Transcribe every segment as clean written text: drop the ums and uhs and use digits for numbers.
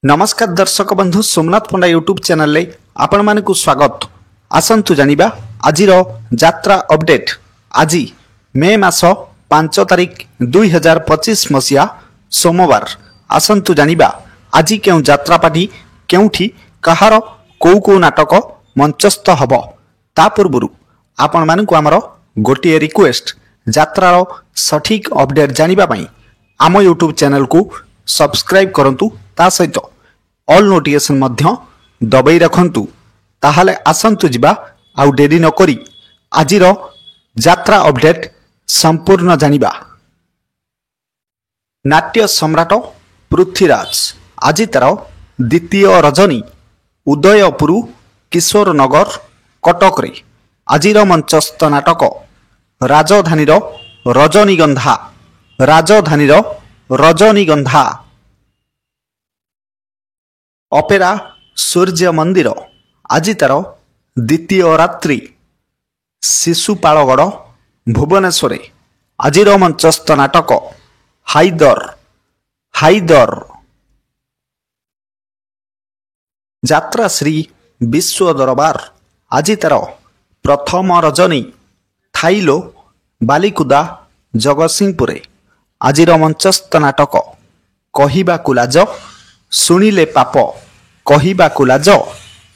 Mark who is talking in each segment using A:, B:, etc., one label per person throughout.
A: नमस्कार दर्शक बंधु सोमनाथ पंडा यूट्यूब चैनल ले आपण मानकु स्वागत। आसंतु जानिबा आजिर यात्रा अपडेट। आज मे मास 5 तारिख 2025 मसिया सोमवार। आसंतु जानिबा आज केउ यात्रा पार्टी केउठी कहार को नाटक मंचस्थ हबो। ता पूर्वरु आपण मानकु हमर गोटिए रिक्वेस्ट, यात्रार सठिक अपडेट जानिबा पई आम यूट्यूब चैनल को सब्सक्राइब करंतु, ता सहित ऑल नोटिफिकेशन मध्य दबाई रखंतु। ताहाले आसंतु जिबा आउ डेरी न करी आजिर यात्रा अपडेट संपूर्ण जानिबा। नाट्य सम्राट पृथ्वीराज आज तार द्वितीय रजनी उदयपुर किशोर नगर कटक रे आजिर मंचस्थ नाटक राजधानीर रजनीगंधा। राजधानीर रजनीगंधा अपेरा सूर्य मंदिर आज तार द्वितीय रात्रि शिशुपालगढ़ भुवनेश्वर आजिर मंचस्थ नाटक हाइदर। हाइदर यात्रा श्री विश्व दरबार आज तार प्रथम रजनी थाइलो बालिकुदा जगतसिंहपुर आजिर मंचस्थ नाटक कहिबाकु लाज शुणिले पाप। कहिबाकु लाज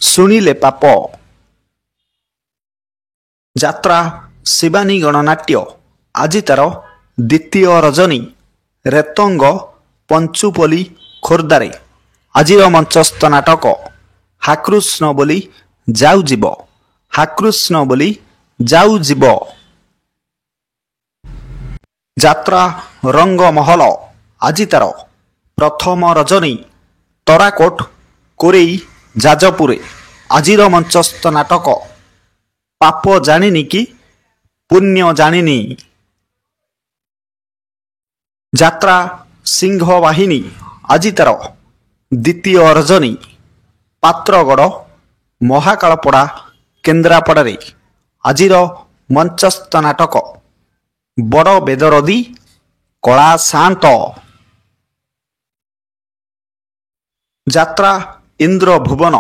A: शुणिले पाप। यात्रा शिवानी गणनाट्य आज तार द्वितीय रजनी रेतंग पंचुपली खोर्दारे आजिर मंचस्थ नाटक हाकृष्ण बोली जाऊ जीव। हाकृष्ण बोली जाऊ जीव। यात्रा रंग महल आज तार प्रथम रजनी तराकोट कोरेई जाजपुरे आजिर मंचस्थ नाटक पाप जानिनी कि पुण्य जानिनी। यात्रा सिंह वाहिनी आज तार द्वितीय रजनी पात्रगढ़ महाकालपड़ा केन्द्रापड़ा आजिर मंचस्थ नाटक बड़ बेदरदी कला शांत। यात्रा इंद्र भुवन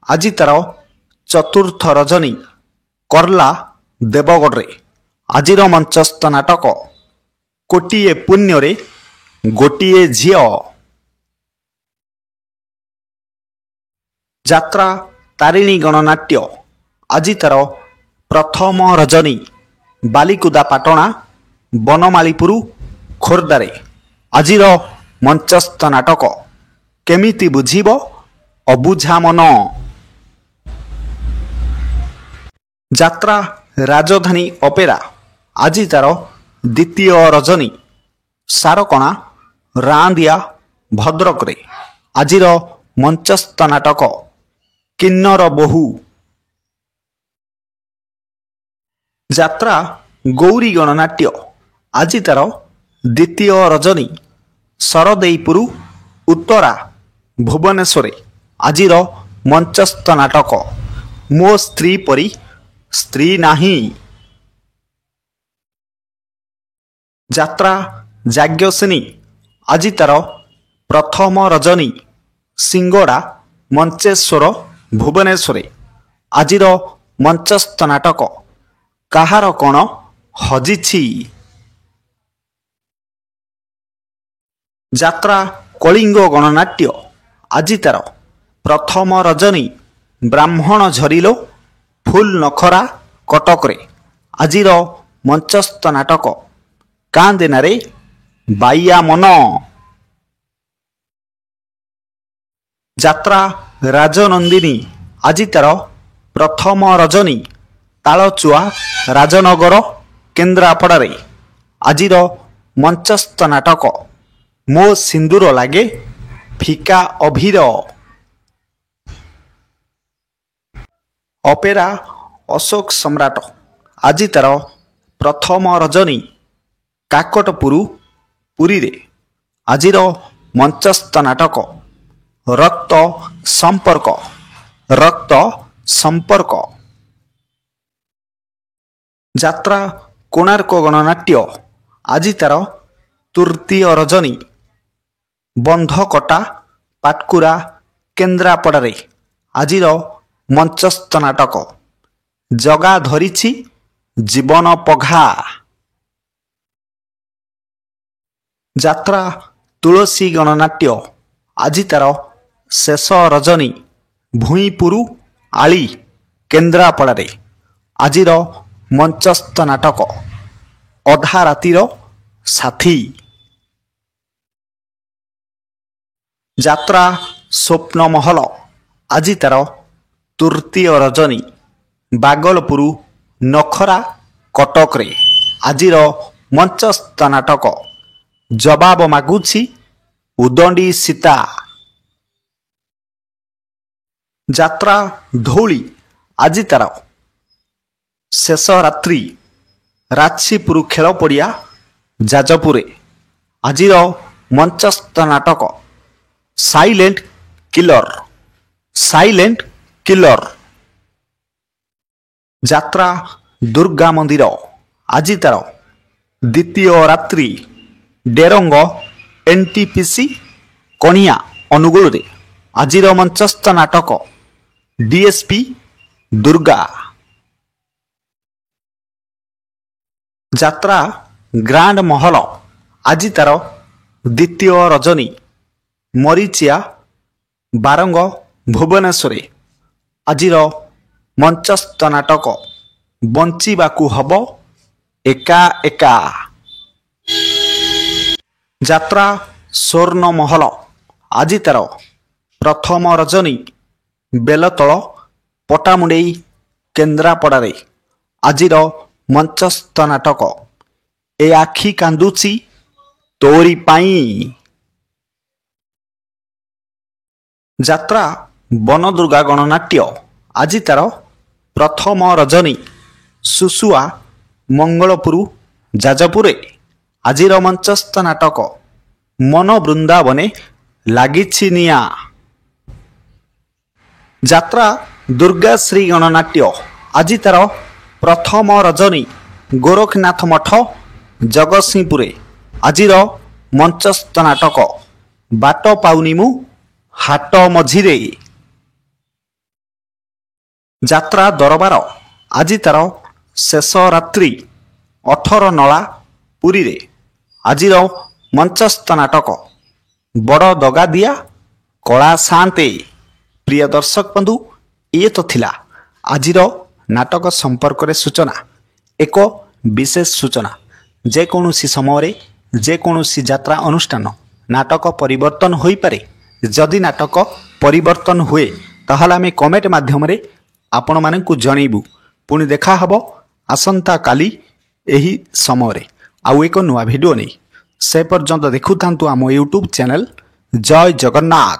A: आज तार चतुर्थ रजनी करला देवगढ़ आजिर मंचस्थ नाटक कोटिए पुण्य रे गोटिए झियो। यात्रा तारिणी गणनाट्य आज तार प्रथम रजनी बालिकुदा पाटणा बनमालीपुर खोर्दारे आजिर मंचस्थ नाटक केमिति बुझीब अबुझा मन। यात्रा राजधानी अपेरा आज तार द्वितीय रजनी सारकणा रांदिया भद्रक रे आजिर मंचस्थ नाटक किन्नर बहु। यात्रा गौरी गणनाट्य आज तार द्वितीय रजनी सरदेईपुर उत्तरा भुवनेश्वर आजिर मंचस्थ नाटक मो स्त्री परी स्त्री नाही। यात्रा याज्ञसेनी आज तार प्रथम रजनी सिंगड़ा मंचेश्वर भुवनेश्वर आजिर मंचस्थ नाटक काहार कण हजिछि। यात्रा कलिंग गणनाट्य आज तार प्रथम रजनी ब्राह्मण झरिलो फुल नखरा कटक रे आजिर मंचस्थ नाटक कांदेना रे बाइया मन। यात्रा राजनंदिनी आज तार प्रथम रजनी तालचुआ राजनगर केन्द्रापड़ा रे आजिर मंचस्थ नाटक मो सिंदूर लागे फिका अभीर। अपेरा अशोक सम्राट आज तार प्रथम रजनी काकटपुर पुरी रे आजिर मंचस्थ नाटक रक्त संपर्क। रक्त संपर्क। यात्रा कोणार्क गणनाट्य आज तार तृतीय रजनी बंधकटा ପାଟକୁରା କେନ୍ଦ୍ରାପଡ଼ାରେ ଆଜିର ମଞ୍ଚସ୍ଥ ନାଟକ ଜଗା ଧରିଛି ଜୀବନ ପଘା। ଯାତ୍ରା ତୁଳସୀ ଗଣନାଟ୍ୟ ଆଜି ତାର ଶେଷ ରଜନୀ ଭୂଇଁପୁର ଆଳି କେନ୍ଦ୍ରାପଡ଼ାରେ ଆଜିର ମଞ୍ଚସ୍ଥ ନାଟକ ଅଧା ରାତିର ସାଥୀ। ଯାତ୍ରା ସ୍ୱପ୍ନମହଲ ଆଜି ତାର ତୃତୀୟ ରଜନୀ ବାଗଲପୁର ନଖରା କଟକରେ ଆଜିର ମଞ୍ଚସ୍ଥ ନାଟକ ଜବାବ ମାଗୁଛି ଉଦଣ୍ଡି ସୀତା। ଯାତ୍ରା ଧଉଳି ଆଜି ତାର ଶେଷ ରାତ୍ରି ରାଛିପୁର ଖେଳ ପଡ଼ିଆ ଯାଜପୁରରେ ଆଜିର ମଞ୍ଚସ୍ଥ ନାଟକ ସାଇଲେଣ୍ଟ କିଲର। ଯାତ୍ରା ଦୁର୍ଗା ମନ୍ଦିର ଆଜି ତାର ଦ୍ୱିତୀୟ ରାତ୍ରି ଡେରଙ୍ଗ NTPC କଣିଆ ଅନୁଗୁଳରେ ଆଜିର ମଞ୍ଚସ୍ଥ ନାଟକ DSP ଦୁର୍ଗା। ଯାତ୍ରା ଗ୍ରାଣ୍ଡ ମହଲ ଆଜି ତାର ଦ୍ୱିତୀୟ ରଜନୀ ମରିଚିଆ ବାରଙ୍ଗ ଭୁବନେଶ୍ୱରରେ ଆଜିର ମଞ୍ଚସ୍ଥ ନାଟକ ବଞ୍ଚିବାକୁ ହବ ଏକା ଏକା। ଯାତ୍ରା ସ୍ୱର୍ଣ୍ଣ ମହଲ ଆଜି ତାର ପ୍ରଥମ ରଜନୀ ବେଲତଳ ପଟାମୁଣ୍ଡେଇ କେନ୍ଦ୍ରାପଡ଼ାରେ ଆଜିର ମଞ୍ଚସ୍ଥ ନାଟକ ଏ ଆଖି କାନ୍ଦୁଛି ତୋରି ପାଇଁ। ଯାତ୍ରା ବନଦୁର୍ଗା ଗଣନାଟ୍ୟ ଆଜି ତାର ପ୍ରଥମ ରଜନୀ ସୁସୁଆ ମଙ୍ଗଳପୁର ଯାଜପୁରରେ ଆଜିର ମଞ୍ଚସ୍ଥ ନାଟକ ମନ ବୃନ୍ଦାବନେ ଲାଗିଛି ନିଆଁ। ଯାତ୍ରା ଦୁର୍ଗାଶ୍ରୀ ଗଣନାଟ୍ୟ ଆଜି ତାର ପ୍ରଥମ ରଜନୀ ଗୋରଖନାଥ ମଠ ଜଗତସିଂହପୁରରେ ଆଜିର ମଞ୍ଚସ୍ଥ ନାଟକ ବାଟ ପାଉନି ମୁଁ ହାଟ ମଝିରେ। ଯାତ୍ରା ଦରବାର ଆଜି ତାର ଶେଷ ରାତ୍ରି 18 ନଳା ପୁରୀରେ ଆଜିର ମଞ୍ଚସ୍ଥ ନାଟକ ବଡ଼ ଦଗାଦିଆ କଳା ସାନ୍ତେ। ପ୍ରିୟ ଦର୍ଶକ ବନ୍ଧୁ, ଇଏ ତ ଥିଲା ଆଜିର ନାଟକ ସମ୍ପର୍କରେ ସୂଚନା। ଏକ ବିଶେଷ ସୂଚନା, ଯେକୌଣସି ସମୟରେ ଯେକୌଣସି ଯାତ୍ରା ଅନୁଷ୍ଠାନ ନାଟକ ପରିବର୍ତ୍ତନ ହୋଇପାରେ। ଯଦି ନାଟକ ପରିବର୍ତ୍ତନ ହୁଏ ତାହେଲେ ଆମେ କମେଣ୍ଟ ମାଧ୍ୟମରେ ଆପଣମାନଙ୍କୁ ଜଣାଇବୁ। ପୁଣି ଦେଖା ହେବ ଆସନ୍ତାକାଲି ଏହି ସମୟରେ ଆଉ ଏକ ନୂଆ ଭିଡ଼ିଓ ନେଇ। ସେ ପର୍ଯ୍ୟନ୍ତ ଦେଖୁଥାନ୍ତୁ ଆମ ୟୁଟ୍ୟୁବ୍ ଚ୍ୟାନେଲ ଜୟ ଜଗନ୍ନାଥ।